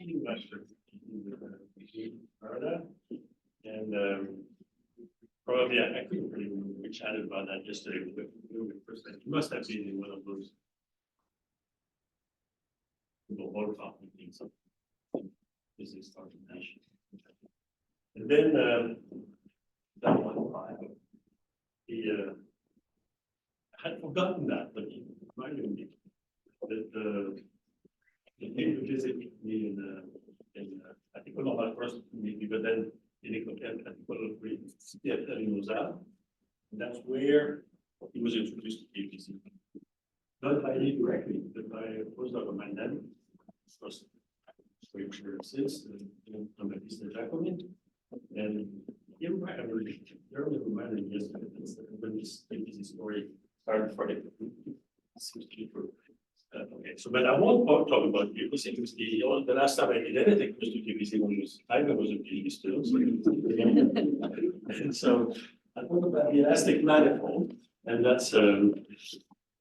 heating vector and probably I couldn't really remember. We chatted about that yesterday. It must have been in one of those whole talking things. Physics argumentation. And then that one file. I had forgotten that, but he reminded me that he came to visit me in I think not my first meeting, but then in Mezard, and that's where he was introduced to KPC. Not by me directly, but by a postdoc of mine then. First, sure since I'm a business Jacobin, and he reminded me yesterday when this KPC story started for it. Seems to be true. Okay, so but I won't talk about KPC because the last time I did anything was to KPC when I was a PhD student. And so I talk about the Elastic Manifold, and that's joint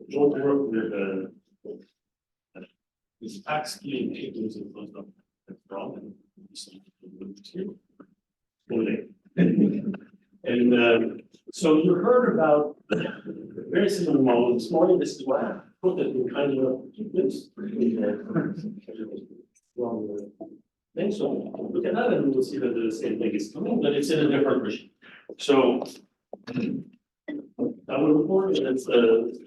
work with this Pax Kivimae, who's in front of from and and so you heard about very similar model this morning. This is why I put it in kind of this thing. So look at that and we'll see that the same thing is coming, but it's in a different regime. So I will report that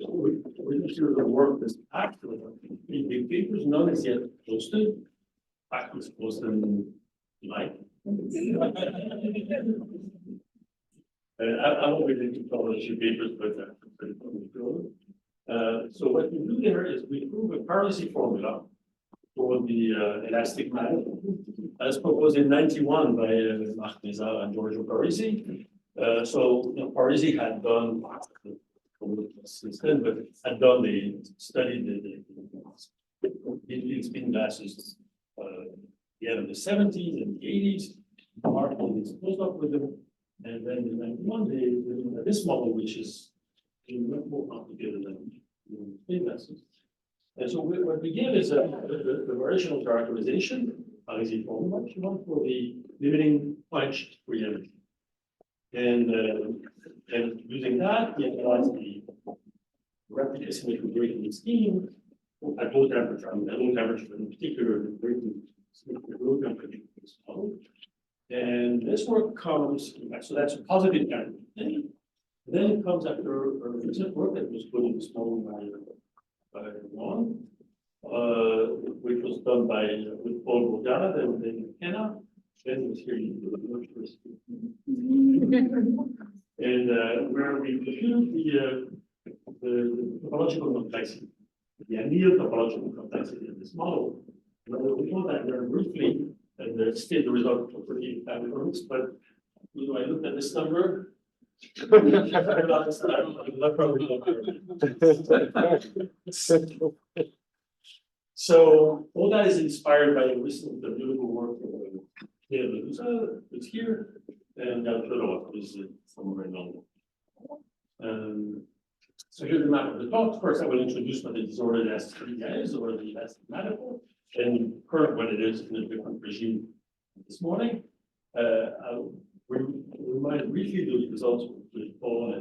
we're sure the work is packed with big papers, none is yet posted. Packed was posted in July. I won't be able to publish your papers, but so what we do there is we prove a Parisi formula for the elastic manifold, as proposed in '91 by Mezard and Parisi. So Parisi had done since then, but had done studied the spin glasses the end of the '70s and the '80s. Larkin is closed up with them, and then in '91 they this model, which is much more complicated than spin glasses. And so what we give is the variational characterization, Parisi formula, if you want, for the limiting quenched reality. And using that, we analyze the replica symmetry breaking scheme at low temperature. I mean, at low temperature in particular, the breaking symmetry low temperature is model. And this work comes, so that's a positive kind. Then it comes after a recent work that was put in this model by Courant, which was done with Paul Bourgade and Benjamin Mc Kenna. Ben was here and where we compute the topological complexity, the ideal topological complexity of this model. We know that very briefly, and still the result of pretty fabulous, but I looked at this number. So all that is inspired by a recent beautiful work of Le Doussal, who's here, and Fyodorov is somewhere in London. So here's the map of the talk. First, I will introduce what the disordered elastic is, or the elastic manifold, and current what it is in a different regime this morning. I'll remind briefly the results with Paul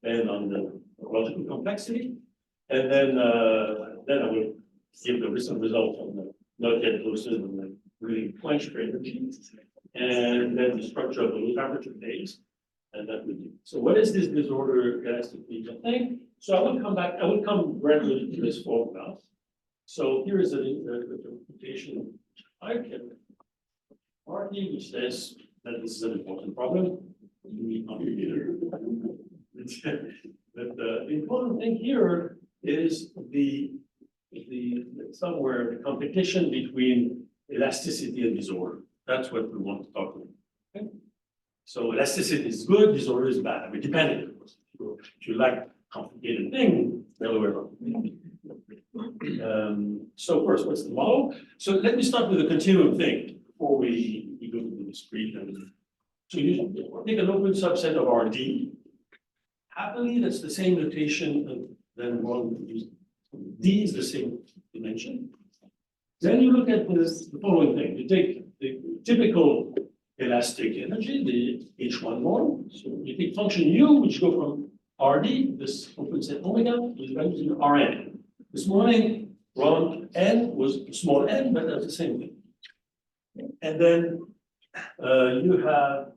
and on the topological complexity, and then I will give the recent results on the not yet posted on the really quenched energy, and then the structure of the low temperature phase, and that would be. So what is this disorder elastic medium thing? So I will come gradually to this formula. So here is the interpretation I can argue, which says that this is an important problem. We computer. But the important thing here is the somewhere the competition between elasticity and disorder. That's what we want to talk about. Okay? So elasticity is good, disorder is bad. But depending, of course. If you like complicated thing, the other way around. So first, what's the model? So let me start with the continuum thing before we go to the discrete. So you take an open subset of RD. Happily, that's the same notation than one used. D is the same dimension. Then you look at this, the following thing. You take the typical elastic energy, the H1 norm. So you take function U, which go from RD, this compensate omega, is going to Rn. This morning, Ron N was small n, but that's the same thing. And then you have,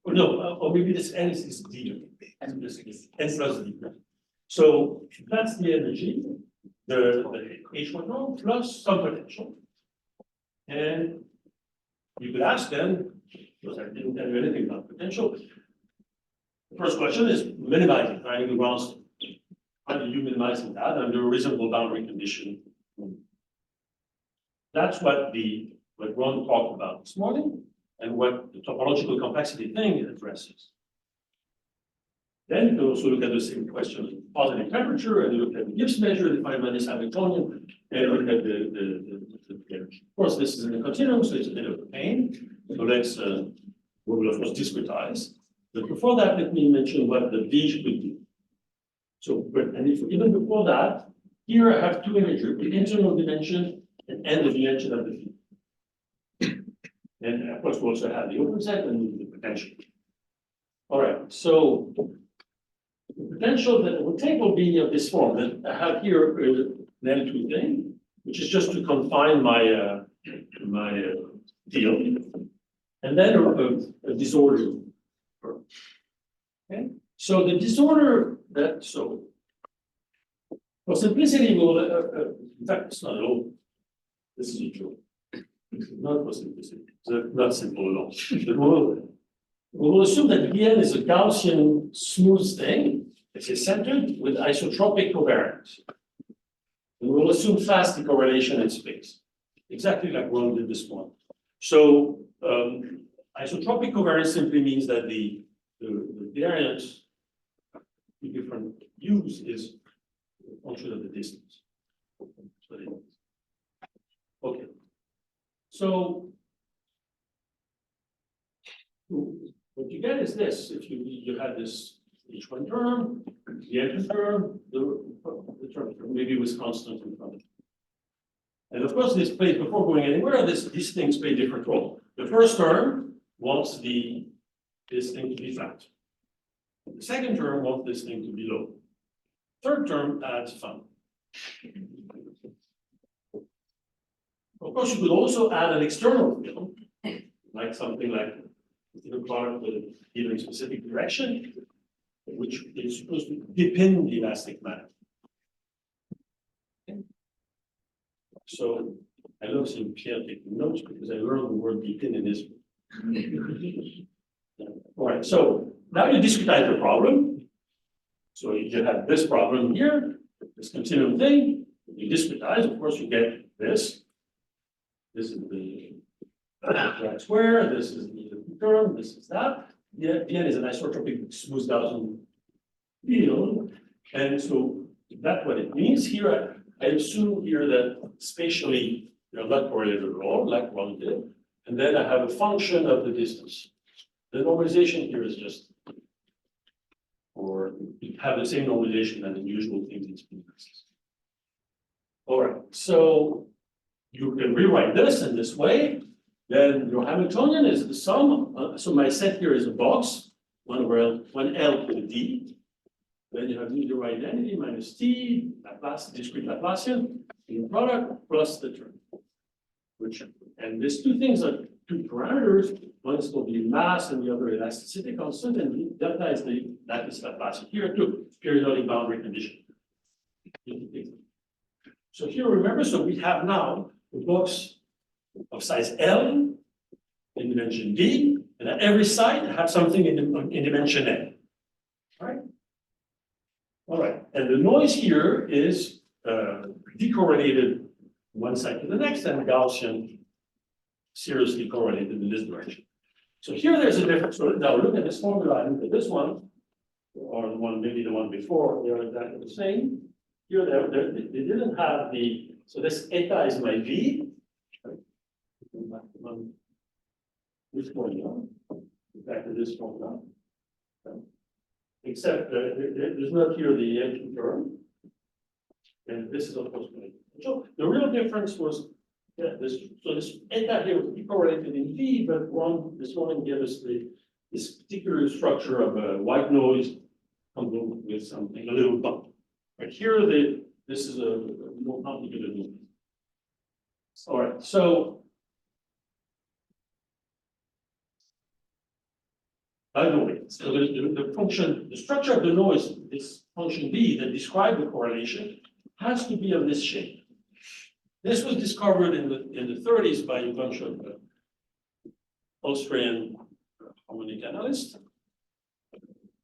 oh no, or maybe this N is D. N plus D. So that's the energy, the H1 norm plus some potential. And you could ask them, because I didn't tell you anything about potential. The first question is minimizing triangle grounds. How do you minimize that under a reasonable boundary condition? That's what Ron talked about this morning, and what the topological complexity thing addresses. Then you can also look at the same question, positive temperature, and you look at the Gibbs measure defined by this Hamiltonian, and look at the energy. Of course, this is in a continuum, so it's a bit of a pain. So let's, we will of course discretize. But before that, let me mention what the V should do. So, even before that, here I have two integers, the internal dimension and the dimension of the V. And of course, we also have the open set and the potential. All right, so the potential that it will take will be of this form. And I have here an L2 thing, which is just to confine my field, and then a disorder. Okay, so the disorder that for simplicity, we'll in fact it's not at all. This is true. Not for simplicity. It's not simple at all. We'll assume that Vn is a Gaussian smooth thing. It's centered with isotropic covariance. And we'll assume fast decorrelation in space, exactly like Ron did this one. So isotropic covariance simply means that the variance to different U's is a function of the distance. Okay. So what you get is this: if you have this H1 term, the N term, the term maybe was constant in front of it. And of course, this plays before going anywhere. These things play a different role. The first term wants this thing to be flat. The second term wants this thing to be low. Third term adds fun. Of course, you could also add an external field, like something like a product with a given specific direction, which is supposed to depend the elastic manifold. Okay. So I love seeing Pierre taking notes because I learned the word depend in this. All right, so now you discretize the problem. So you have this problem here, this continuum thing. You discretize, of course, you get this. This is the right square, this is the term, this is that. The N is an isotropic smooth Gaussian field. And so that's what it means. Here, I assume here that spatially they're not correlated at all, like one did. And then I have a function of the distance. The normalization here is just, or you have the same normalization as the usual things in species. All right, so you can rewrite this in this way. Then your Hamiltonian is the sum. So my set here is a box, one L to the D. Then you have the right identity minus T, Laplace, discrete Laplacian, in product plus the term. And these two things are two parameters. One is called the mass and the other elasticity constant, and delta is the lattice Laplacian. Here too, periodic boundary condition. So here, remember, so we have now a box of size L in dimension D, and at every side I have something in dimension N. All right, and the noise here is decorrelated one side to the next, and Gaussian seriously correlated in this direction. So here there's a difference. So now look at this formula, and look at this one, or the one, maybe the one before, they're exactly the same. Here they didn't have the, so this eta is my V. This formula, back to this formula. Except there's not here the N2 term. And this is of course my potential. The real difference was that this, so this eta here would be correlated in V, but this one gave us this particular structure of a white noise coupled with something, a little bump. Right here, this is a more complicated movement. All right, so by the way, so the function, the structure of the noise, this function B that describes the correlation, has to be of this shape. This was discovered in the 30s by a bunch of Austrian harmonic analysts.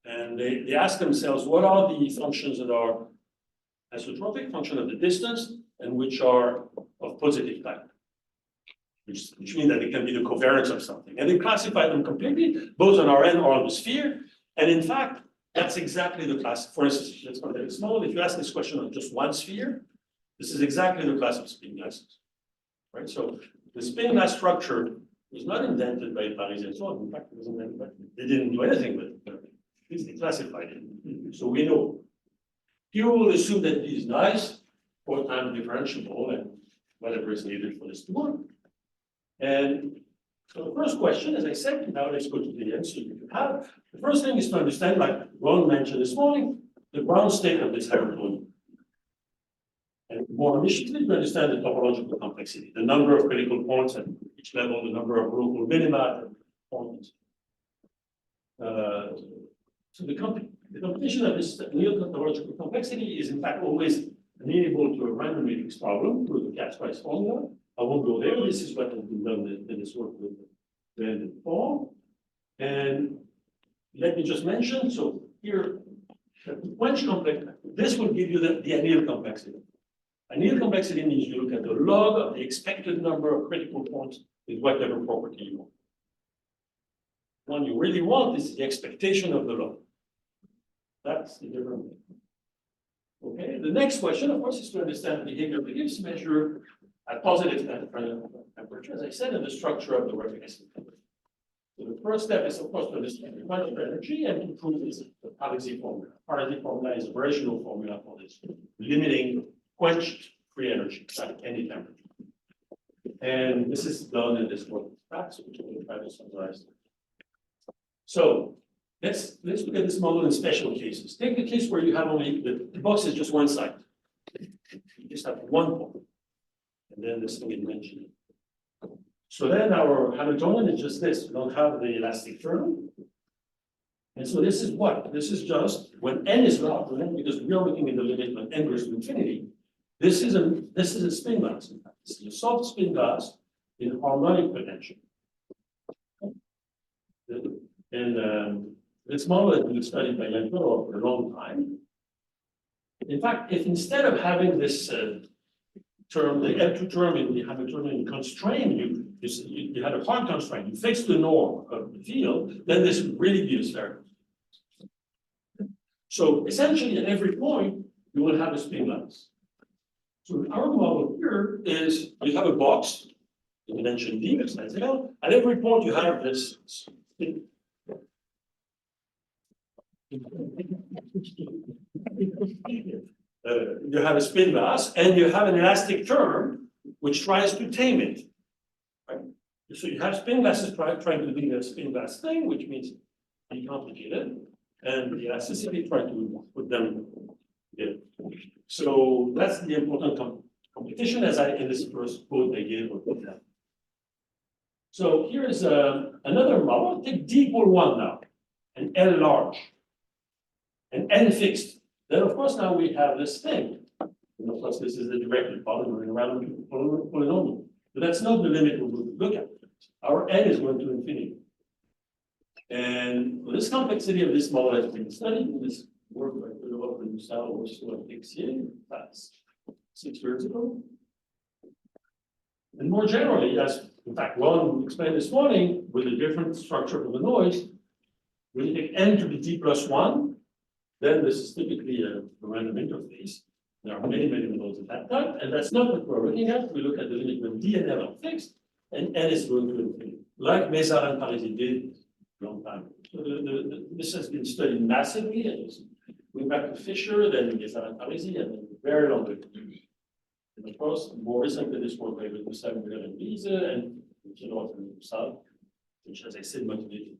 And they asked themselves, what are the functions that are isotropic, function of the distance, and which are of positive type? Which means that it can be the covariance of something. And they classify them completely, both on Rn or on the sphere. And in fact, that's exactly the class. For instance, let's consider it small. If you ask this question on just one sphere, this is exactly the class of spin glasses. Right? So the spin glass structure was not invented by Parisi and so on. In fact, it was invented by, they didn't do anything with it, but they classified it. So we know. Here we'll assume that B is nice, 4 times differentiable, and whatever is needed for this to work. And so the first question, as I said, now let's go to the answer you have. The first thing is to understand, like Ron mentioned this morning, the ground state of this Hamiltonian. And more initially, to understand the topological complexity, the number of critical points at each level, the number of local minima at points. So the computation of this real topological complexity is in fact always amenable to a random matrix problem through the Katz-Weiss formula. I won't go there. This is what has been done in this work with the form. And let me just mention, so here, the quenched complex, this will give you the anneal complexity. Anneal complexity means you look at the log of the expected number of critical points with whatever property you want. One you really want is the expectation of the log. That's the different thing. Okay, the next question, of course, is to understand the behavior of the Gibbs measure at positive temperature, as I said, and the structure of the reference. So the first step is, of course, to understand the quantum energy and to prove this the Parisi formula. Parisi formula is a variational formula for this, limiting quenched free energy at any temperature. And this is done in this work Pax, which we'll try to summarize. So let's look at this model in special cases. Take the case where you have only the box is just one side. You just have one point. And then this thing is mentioned. So then our Hamiltonian is just this. We don't have the elastic term. And so this is what? This is just when n is large, because we are looking at the limit when n goes to infinity. This is a spin glass. This is a soft spin glass in harmonic potential. And this model has been studied by Fyodorov for a long time. In fact, if instead of having this term, the L2 term in the Hamiltonian constraint, you had a hard constraint, you fixed the norm of the field, then this would really be a spherical. So essentially, at every point, you will have a spin glass. So our model here is you have a box, the dimension d, at every point you have this spin. You have a spin glass and you have an elastic term which tries to tame it. Right? So you have spin glasses trying to do the spin glass thing, which means be complicated, and the elasticity trying to put them together. So that's the important competition, as in this first quote I gave. So here is another model. Take d equal 1 now, and L large, and n fixed. Then, of course, now we have this thing. And of course, this is the directed polynomial around polynomial. But that's not the limit we're going to look at. Our n is going to infinity. And this complexity of this model has been studied in this work by Fyodorov and Le Doussal, which is what takes here. That's 6 years ago. And more generally, as in fact Ron explained this morning, with a different structure of the noise, when you take n to the d plus 1, then this is typically a random interface. There are many modes at that time, and that's not what we're looking at. We look at the limit when d and l are fixed, and n is going to infinity, like Mezard and Parisi did a long time ago. So this has been studied massively, and we went back to Fisher, then Mezard and Parisi, and very long ago. And of course, more recently, this work by Le Doussal and Fyodorov and Le Doussal, which, as I said, motivated.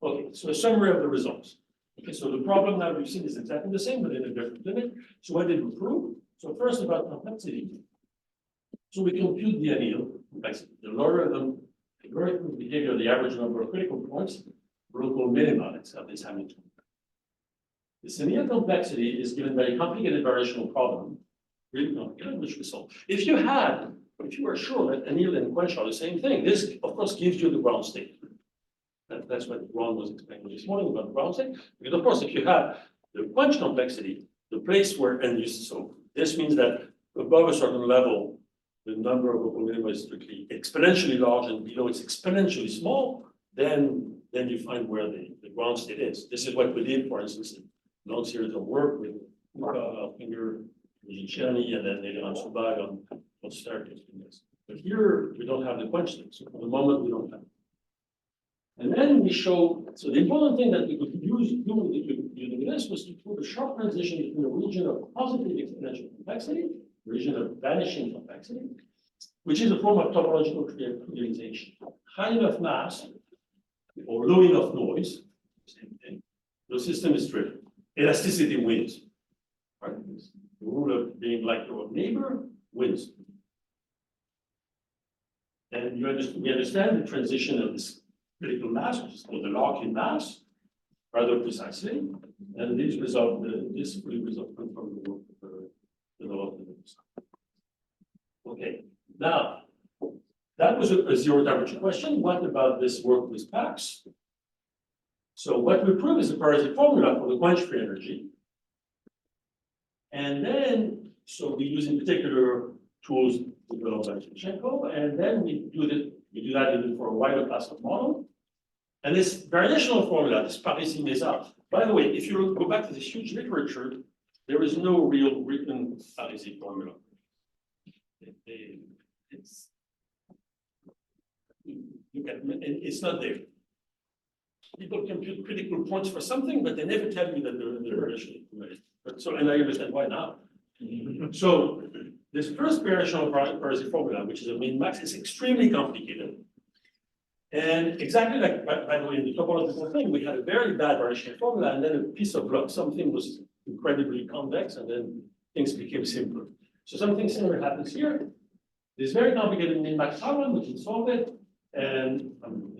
Okay, so a summary of the results. Okay, so the problem now we've seen is exactly the same, but in a different limit. So what did we prove? So first about complexity. So we compute the anneal complexity, the logarithm, the logarithmic behavior of the average number of critical points, local minima, let's have this Hamilton. This anneal complexity is given by a complicated variational problem, really complicated, which we solve. If you were sure that anneal and quenched are the same thing, this of course gives you the ground state. That's what Ron was explaining this morning about the ground state. Because of course, if you have the quenched complexity, the place where induce, so this means that above a certain level, the number of local minima is strictly exponentially large, and below it's exponentially small, then you find where the ground state is. This is what we did, for instance, in a long series of work with Finger, Cherny, and then later on Subag on staircase. But here we don't have the quenched state. So for the moment we don't have it. And then we show, so the important thing that we could using this was to prove a sharp transition between a region of positive exponential complexity, a region of vanishing complexity, which is a form of topological trivialization. High enough mass or low enough noise, same thing, the system is driven. Elasticity wins. Right? The rule of being like your neighbor wins. And we understand the transition of this critical mass, which is called the Larkin mass, rather precisely. And this will result from the work of the development. Okay, now that was a zero temperature question. What about this work with Pax? So what we prove is a Parisi formula for the quench free energy. And then, so we use in particular tools developed by Tkachenko, and then we do that even for a wider class of model. And this variational formula, this Parisi Mezard, by the way, if you go back to this huge literature, there is no real written Parisi formula. It's not there. People compute critical points for something, but they never tell you that they're variational. So, and I understand why now. So, this first variational Parisi formula, which is a min-max, is extremely complicated. And exactly like, by the way, in the topological thing, we had a very bad variational formula, and then a piece of luck, something was incredibly convex, and then things became simpler. So something similar happens here. This very complicated min-max problem, we can solve it, and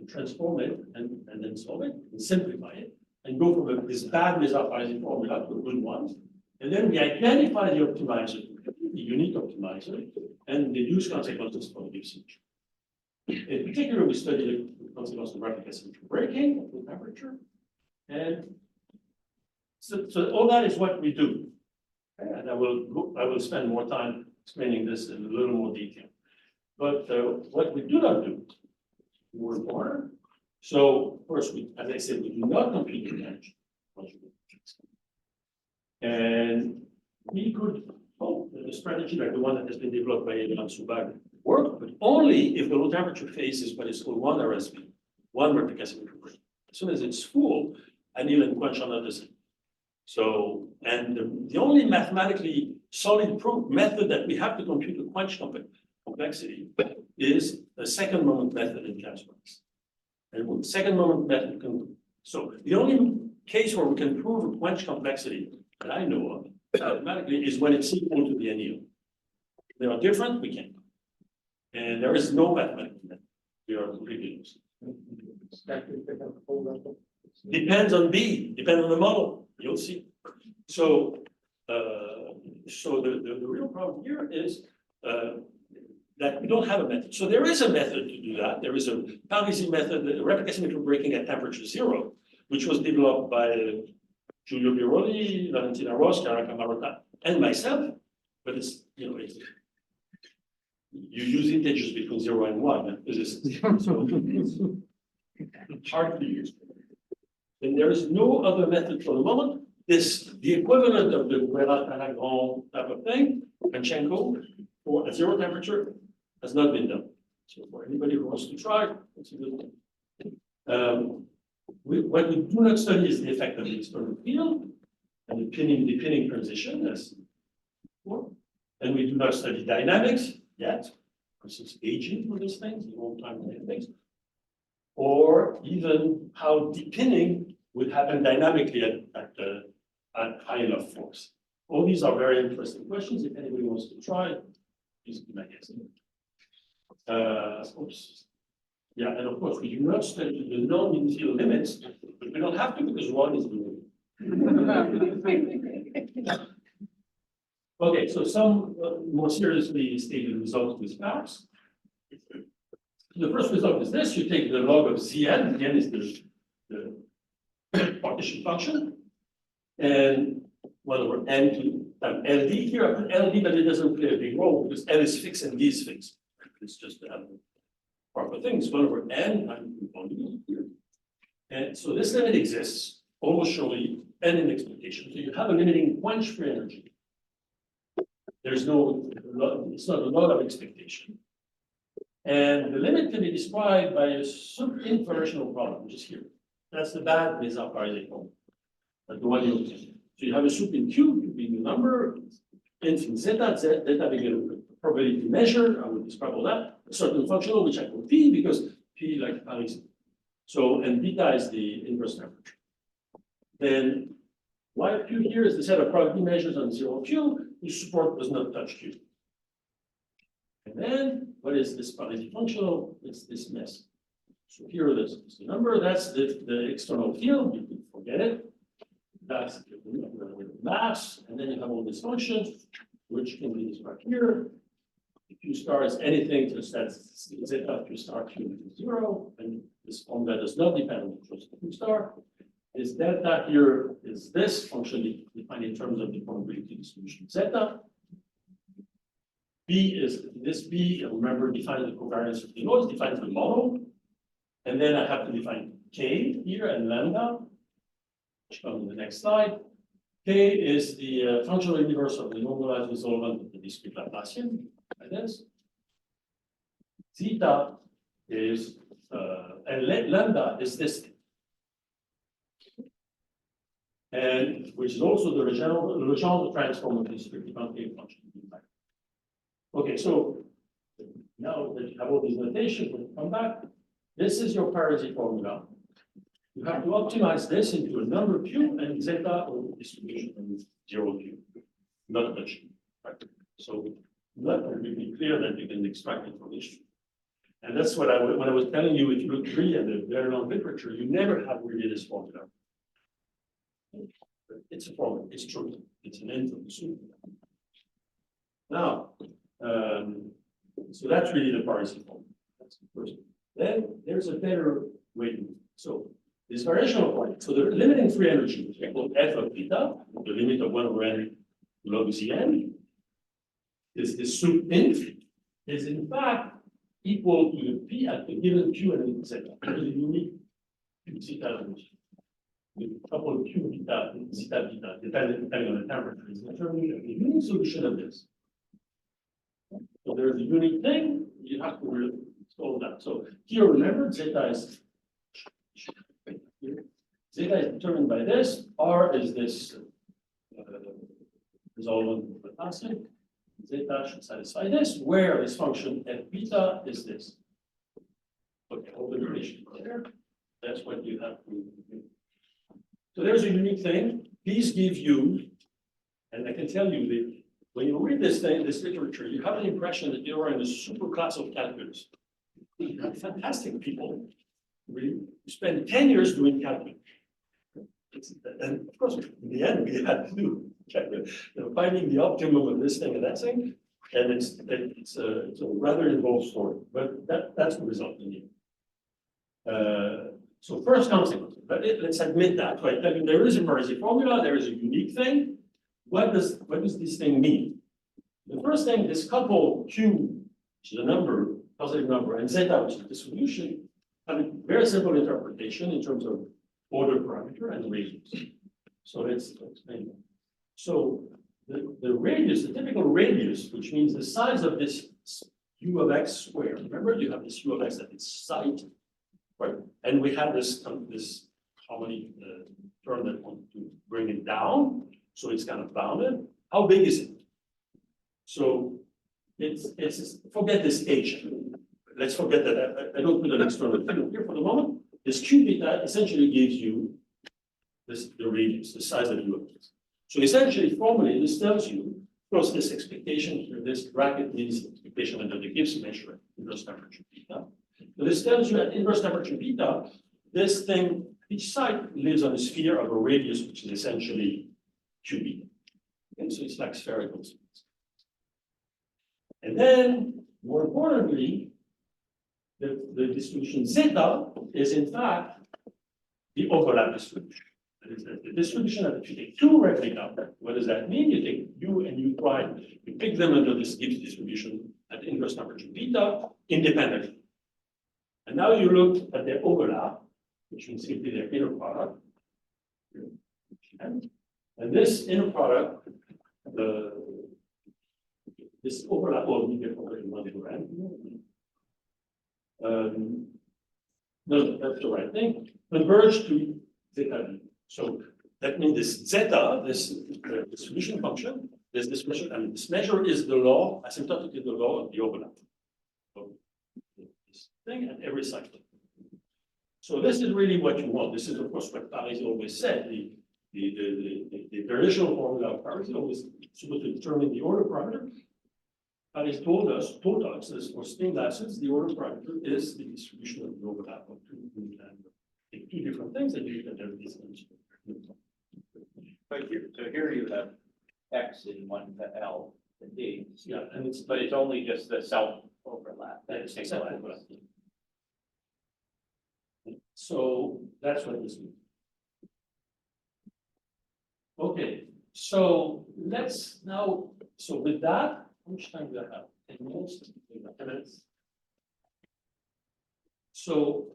transform it, and then solve it, and simplify it, and go from this bad Mezard-Parisi formula to a good one. And then we identify the optimizer, the unique optimizer, and deduce consequences from the usage. In particular, we studied the consequences of rapid asymmetry breaking at room temperature. And so all that is what we do. And I will spend more time explaining this in a little more detail. But what we do not do, more important. So first, as I said, we do not compute the energy. And we could hope that a strategy like the one that has been developed by Benjamin Subag work, but only if the low temperature phase is what is called one RSB, one rapid asymmetry break. As soon as it's full, anneal and quench are not the same. So, and the only mathematically solid proof method that we have to compute the quench complexity is a second moment method in Casper's. And with second moment method can, so the only case where we can prove a quench complexity that I know of mathematically is when it's equal to the anneal. If they are different, we can't. And there is no mathematical method. We are completely lost. Depends on B, depends on the model. You'll see. So, the real problem here is that we don't have a method. So there is a method to do that. There is a Parisi method, the rapid asymmetry breaking at temperature 0, which was developed by Giulio Biroli, Valentina Ross, Chiara Camarota, and myself. But it's, you use integers between 0 and 1. So it's hard to use. And there is no other method for the moment. The equivalent of the Guerra-Talagrand type of thing, Panchenko, for at 0 temperature, has not been done. So for anybody who wants to try, it's a good thing. What we do not study is the effect of the external field and the pinning transition as before. And we do not study dynamics yet, for instance, aging for these things, long-time things, or even how depinning would happen dynamically at high enough force. All these are very interesting questions. If anybody wants to try, please give my guess. Oops. Yeah, and of course, we do not study the non-infield limits, but we don't have to because one is the Okay, so some more seriously stated results with Pax. The first result is this: you take the log of Zn. Zn is the partition function, and 1 over n to LD. Here I put LD, but it doesn't play a big role because L is fixed and D is fixed. It's just proper things. 1 over n. And so this limit exists almost surely, n in expectation. So you have a limiting quenched free energy. There's no, it's not a lot of expectation. And the limit can be described by a sub-inversional problem, which is here. That's the bad Mezard-Parisi problem. Like the one you obtain. So you have a sup in Q being the number, in zeta, zeta being a probability measure, I will describe all that, a certain functional, which I call P, because P like Parisi. So, and beta is the inverse temperature. Then Y of Q here is the set of probability measures on 0 Q, whose support does not touch Q. And then, what is this Parisi functional? It's this mess. So here this is the number, that's the external field, you can forget it. That's the mass, and then you have all these functions, which can be described here. Q star is anything to set zeta Q star Q to 0, and this formula does not depend on the choice of Q star. This delta here is this function defined in terms of the probability distribution zeta. B is this B, remember, defines the covariance of the noise, defines the model. And then I have to define K here and lambda, which comes in the next slide. K is the functional universe of the normalized resolvent of the discrete Laplacian, like this. Zeta is, and lambda is this thing. And which is also the Legendre transform of the discrete concave function. Okay, so now that you have all these notations, we'll come back. This is your Parisi formula. You have to optimize this into a number Q and zeta or distribution of 0 Q, not much. Right? So that will be clear that you can extract information. And that's what when I was telling you, if you look really at the very long literature, you never have really this formula. It's a formula, it's true. It's an end of the soup. Now, so that's really the Parisi formula. That's the first. Then there's a better way to do it. So this variational point. So the limiting free energy, which I call f of beta, the limit of 1 over n log Cn, is this sup inf, is in fact equal to the p at the given q and zeta. There's a unique zeta with a couple of q beta, zeta beta, depending on the temperature. It's determining a unique solution of this. So there's a unique thing, you have to solve that. So here, remember, zeta is determined by this. R is this resolvent of the acid. Zeta should satisfy this, where this function f beta is this. Okay, all the relation there. That's what you have to do. So there's a unique thing. These give you, and I can tell you that when you read this thing, this literature, you have an impression that you are in a super class of calculus. You have fantastic people. We spend 10 years doing calculus. And of course, in the end, we had to do finding the optimum of this thing and that thing. And it's a rather involved story, but that's the result in the end. So first consequence, but let's admit that. Right? I mean, there is a Parisi formula, there is a unique thing. What does this thing mean? The first thing, this couple Q, which is a number, positive number, and zeta, which is the solution, have a very simple interpretation in terms of order parameter and radius. So let's explain that. So the radius, the typical radius, which means the size of this u of x squared. Remember, you have this u of x at its site, right? And we have this harmonic term that wants to bring it down, so it's kind of bounded. How big is it? So it's forget this H. Let's forget that. I don't put an external thing here for the moment. This Q beta essentially gives you the radius, the size of the universe. So essentially, formally, this tells you, plus this expectation here, this bracket means expectation under the Gibbs measure, inverse temperature beta. So this tells you at inverse temperature beta, this thing, each side lives on a sphere of a radius, which is essentially Q beta. And so it's like spherical space. And then, more importantly, the distribution zeta is in fact the overlap distribution. That is the distribution that if you take two replica, what does that mean? You take U and U prime, you pick them under this Gibbs distribution at inverse temperature beta independently. And now you look at their overlap, which means simply their inner product. And this inner product, this overlap will be different in one diagram. No, that's the right thing. Converge to zeta B. So that means this zeta, this distribution function, this measure, and this measure is the law, asymptotically the law of the overlap. So this thing at every cycle. So this is really what you want. This is of course what Parisi always said. The variational formula of Parisi always supposed to determine the order parameter. Parisi told us that for spin glasses, the order parameter is the distribution of the overlap of two different things that you can have these things. But here, so here you have X in one to L to D. Yeah, and But it's only just the self overlap. it's exactly what I think. So that's what this means. Okay, so let's now, so with that, how much time do I have? 10 minutes? 10 minutes. So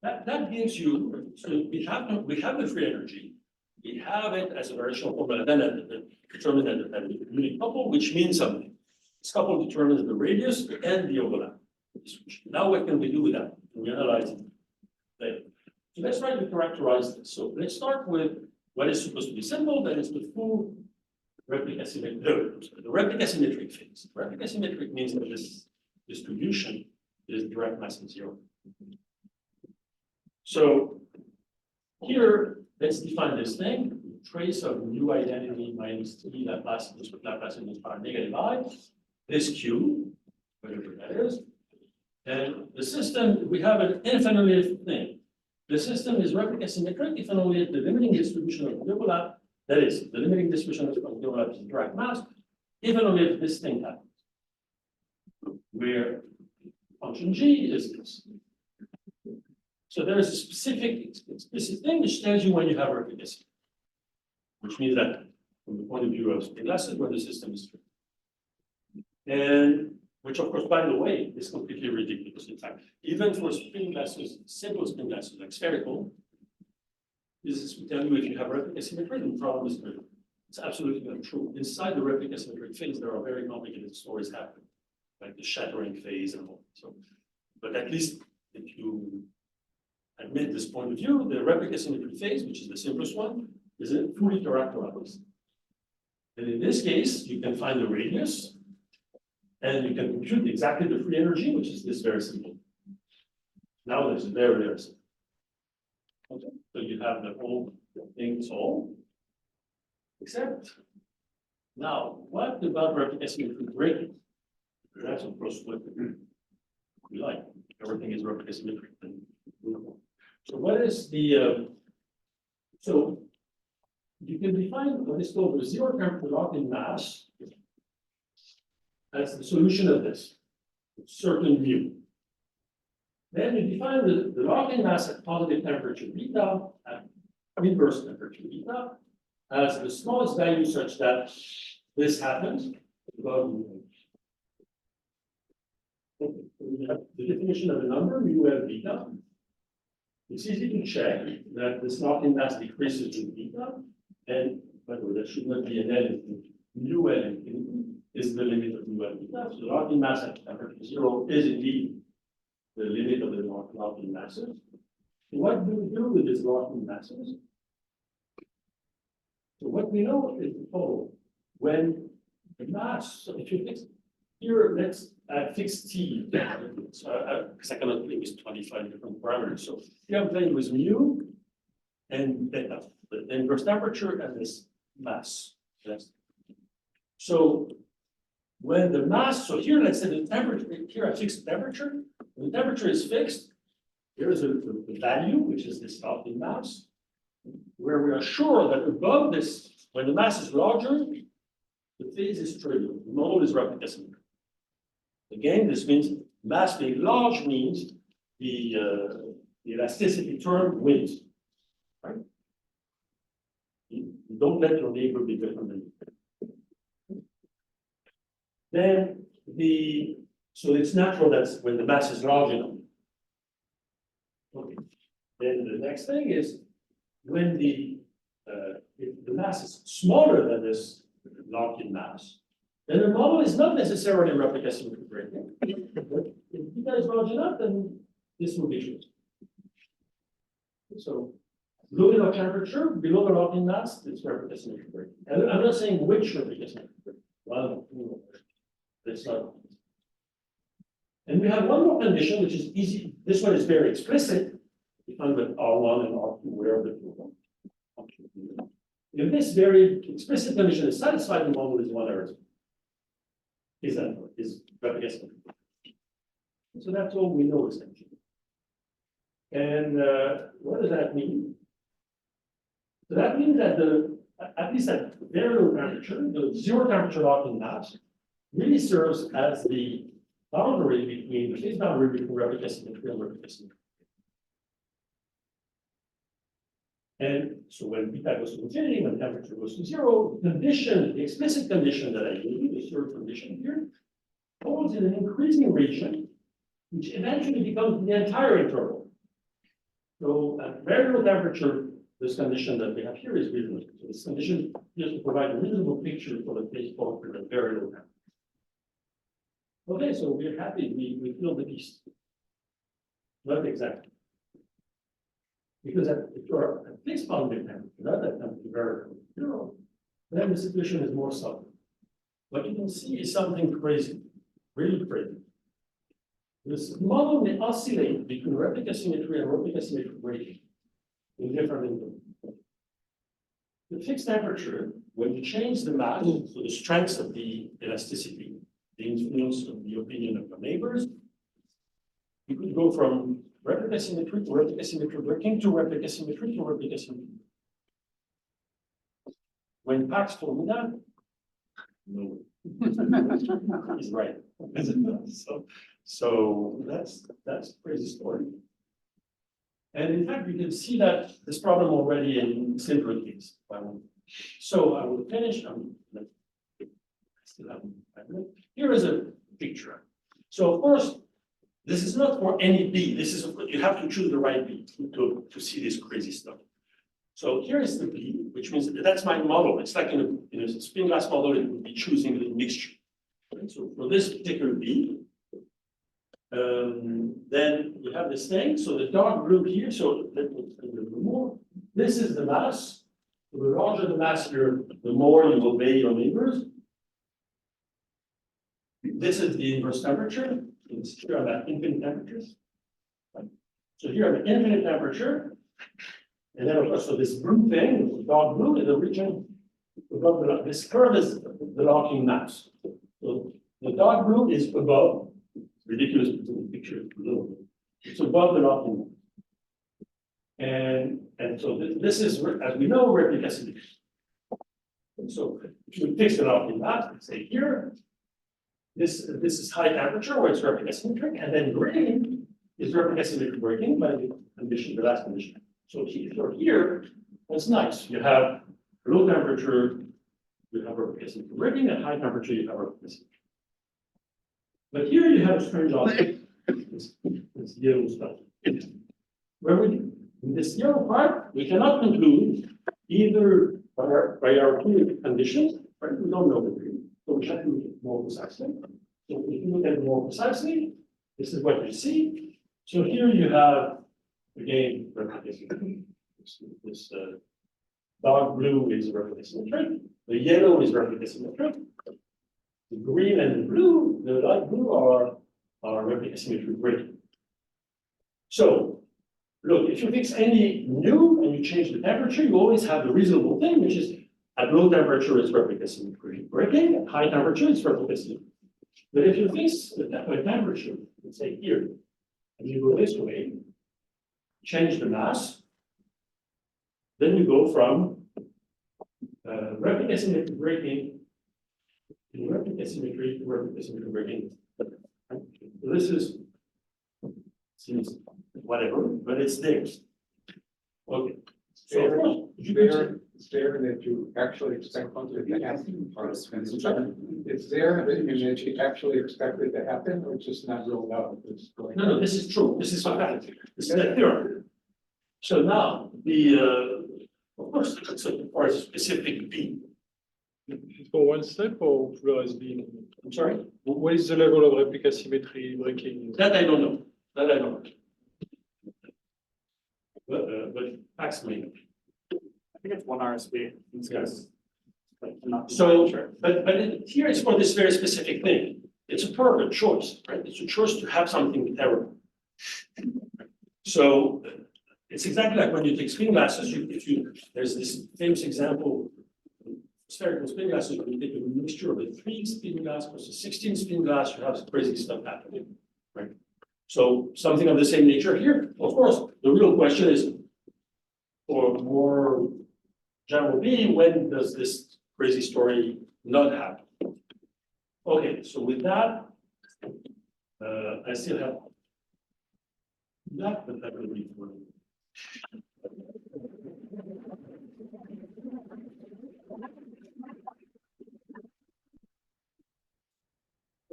that gives you, so we have the free energy. We have it as a variational formula, then determined at the unit couple, which means something. This couple determines the radius and the overlap. Now what can we do with that? We analyze it. Okay. So let's try to characterize this. So let's start with what is supposed to be simple, that is the full replica symmetric. The replica symmetric phase. Replica symmetric means that this distribution is direct mass of zero. So here, let's define this thing. Trace of new identity minus T Laplace minus power negative I. This Q, whatever that is. And the system, we have an infinitely thing. The system is replica symmetric if and only if the limiting distribution of the overlap, that is, the limiting distribution of the overlap is direct mass, if and only if this thing happens. Where function G is this. So there is a specific explicit thing which tells you when you have replica symmetry, which means that from the point of view of spin glasses, where the system is true. And which, of course, by the way, is completely ridiculous. In fact, even for spin glasses, simple spin glasses like spherical, this is to tell you if you have replica symmetry, the problem is true. It's absolutely not true. Inside the replica symmetric phase, there are very complicated stories happening, like the shattering phase and all. So, but at least if you admit this point of view, the replica symmetry phase, which is the simplest one, is fully characterized. And in this case, you can find the radius, and you can compute exactly the free energy, which is this very simple. Now this is very, very simple. Okay, so you have the whole thing solved. Except, now, what about replica symmetry breaking? That's of course what we like. Everything is replica symmetric. So what is the, so you can define what is called the zero temperature Larkin mass as the solution of this, certain mu. Then you define the Larkin mass at positive temperature beta, at inverse temperature beta, as the smallest value such that this happens. We have the definition of a number, mu L beta. It's easy to check that this Larkin mass decreases with beta, and by the way, that should not be an L infinity. Mu L infinity is the limit of mu L beta. So the Larkin mass at temperature zero is indeed the limit of the Larkin masses. So what do we do with these Larkin masses? So what we know is the following. When the mass, so if you fix, here, let's fix T. So, because I cannot play with 25 different parameters. So here I'm playing with mu and beta, the inverse temperature and this mass. Yes. So when the mass, so here, let's say the temperature, here I fix the temperature. When the temperature is fixed, here is the value, which is this Larkin mass, where we are sure that above this, when the mass is larger, the phase is trivial, the model is replica symmetric. Again, this means mass being large means the elasticity term wins, right? You don't let your neighbor be different than you. Then so it's natural that when the mass is large enough. Okay. Then the next thing is when if the mass is smaller than this Larkin mass, then the model is not necessarily replica symmetric breaking. But if beta is large enough, then this will be true. So low enough temperature, below the Larkin mass, it's replica symmetric breaking. And I'm not saying which replica symmetric breaking. Well, that's not. And we have one more condition, which is easy. This one is very explicit. We find that R1 and R2 where the two. If this very explicit condition is satisfied, the model is one error. Is replica symmetric. So that's all we know essentially. And what does that mean? So that means that at least at very low temperature, the zero temperature Larkin mass really serves as the boundary between the phase boundary between replica symmetry and replica symmetry. And so when beta goes to infinity, when temperature goes to zero, the condition, the explicit condition that I gave you, the third condition here, holds in an increasing region, which eventually becomes the entire interval. So at very low temperature, this condition that we have here is reasonable. So this condition just to provide a reasonable picture for the phase boundary at very low temperature. Okay, so we're happy, we feel the beast. Not exactly. Because if you're at fixed boundary temperature, not at temperature very zero, then the situation is more subtle. What you can see is something crazy, really crazy. This model may oscillate between replica symmetry and replica symmetric breaking in different intervals. The fixed temperature, when you change the mass, so the strength of the elasticity, the influence of the opinion of your neighbors, you could go from replica symmetry to replica symmetric breaking to replica symmetry to replica symmetry. When Pax told me that, no, he's right. So that's a crazy story. And in fact, you can see that this problem already in simpler case. So I will finish. Still have 5 minutes. Here is a picture. So first, this is not for any B. This is, you have to choose the right B to see this crazy stuff. So here is the B, which means that's my model. It's like in a spin glass model, it would be choosing the mixture. Okay, so for this particular B, then we have this thing. So the dark blue here, so let me remove. This is the mass. So the larger the mass here, the more you obey your neighbors. This is the inverse temperature. Here I'm at infinite temperatures. So here I'm at infinite temperature. And then of course, so this blue thing, the dark blue is the region above this curve is the Larkin mass. So the dark blue is above, ridiculous picture below. It's above the Larkin mass. And so this is, as we know, replica symmetry. And so if you fix the Larkin mass, let's say here, this is high temperature where it's replica symmetric, and then green is replica symmetric breaking by the condition, the last condition. So here, that's nice. You have low temperature, you have replica symmetric breaking, and high temperature, you have replica symmetry. But here you have a strange object, this yellow stuff. Where in this yellow part, we cannot conclude either by our two conditions, right? We don't know the degree. So we have to look at more precisely. So if you look at it more precisely, this is what you see. So here you have, again, this dark blue is replica symmetric, the yellow is replica symmetric, The green and the blue, the light blue are replica symmetry breaking. So, look, if you fix any new and you change the temperature, you always have the reasonable thing, which is at low temperature, it's replica symmetry breaking, at high temperature, it's replica symmetry. But if you fix the temperature, let's say here, and you go this way, change the mass, then you go from replica symmetry breaking to replica symmetry to replica symmetry breaking. So this is seems whatever, but it's there. Okay. So of course, you can say, It's there that you actually expect it to happen. It's there and that you actually expect it to happen, or it's just not ruled out. It's going. no, this is true. This is fact. This is the theorem. So now of course, it's for a specific B. For one step or for SB? I'm sorry, What is the level of replica symmetry breaking? that I don't know. That I don't know. But Pax may know. I think it's one RSB. Yes. But I'm not So, sure. but here it's for this very specific thing. It's a perfect choice, right? It's a choice to have something with error. So it's exactly like when you take spin glasses, there's this famous example, spherical spin glasses, when you take a mixture of a 3 spin glass plus a 16 spin glass, you have crazy stuff happening, right? So something of the same nature here. Of course, the real question is, for more general B, when does this crazy story not happen? Okay, so with that, I still have that, but that will be for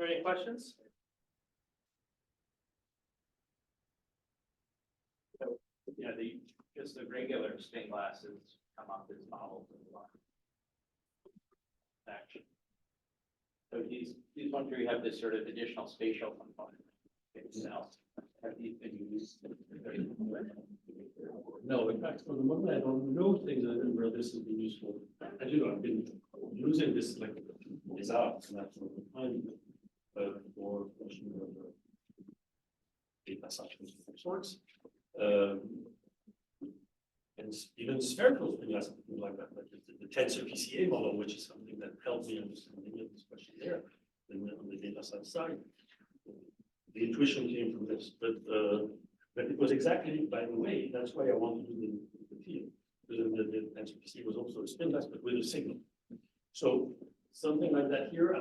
Are there any questions? Yeah, just the regular stained glasses come up as models in the line. Action. So these ones where you have this sort of additional spatial component itself, have these been used? No, in fact, for the moment, I don't know things where this has been useful. As you know, I've been using this like Mezard and that sort of time for question of data sections of sorts. And even spherical spin glasses, things like that, like the tensor PCA model, which is something that helped me understand many of this question there. Then on the data science side, the intuition came from this, but it was exactly, by the way, that's why I wanted to do the field, because the tensor PCA was also a spin glass, but with a signal. So something like that here,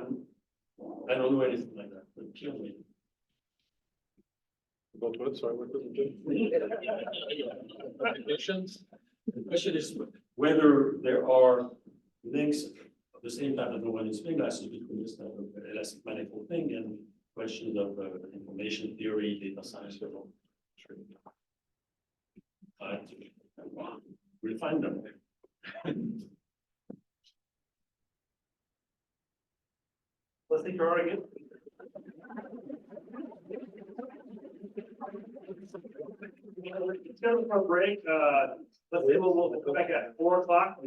I don't know anything like that, but kill me. About what? Sorry, what was it? Applications? The question is whether there are links of the same type of the one in spin glasses between this type of elastic manifold thing and questions of information theory, data science, level. We'll find them. Let's take your argument. It's going for a break. Let's say we'll go back at 4 o'clock.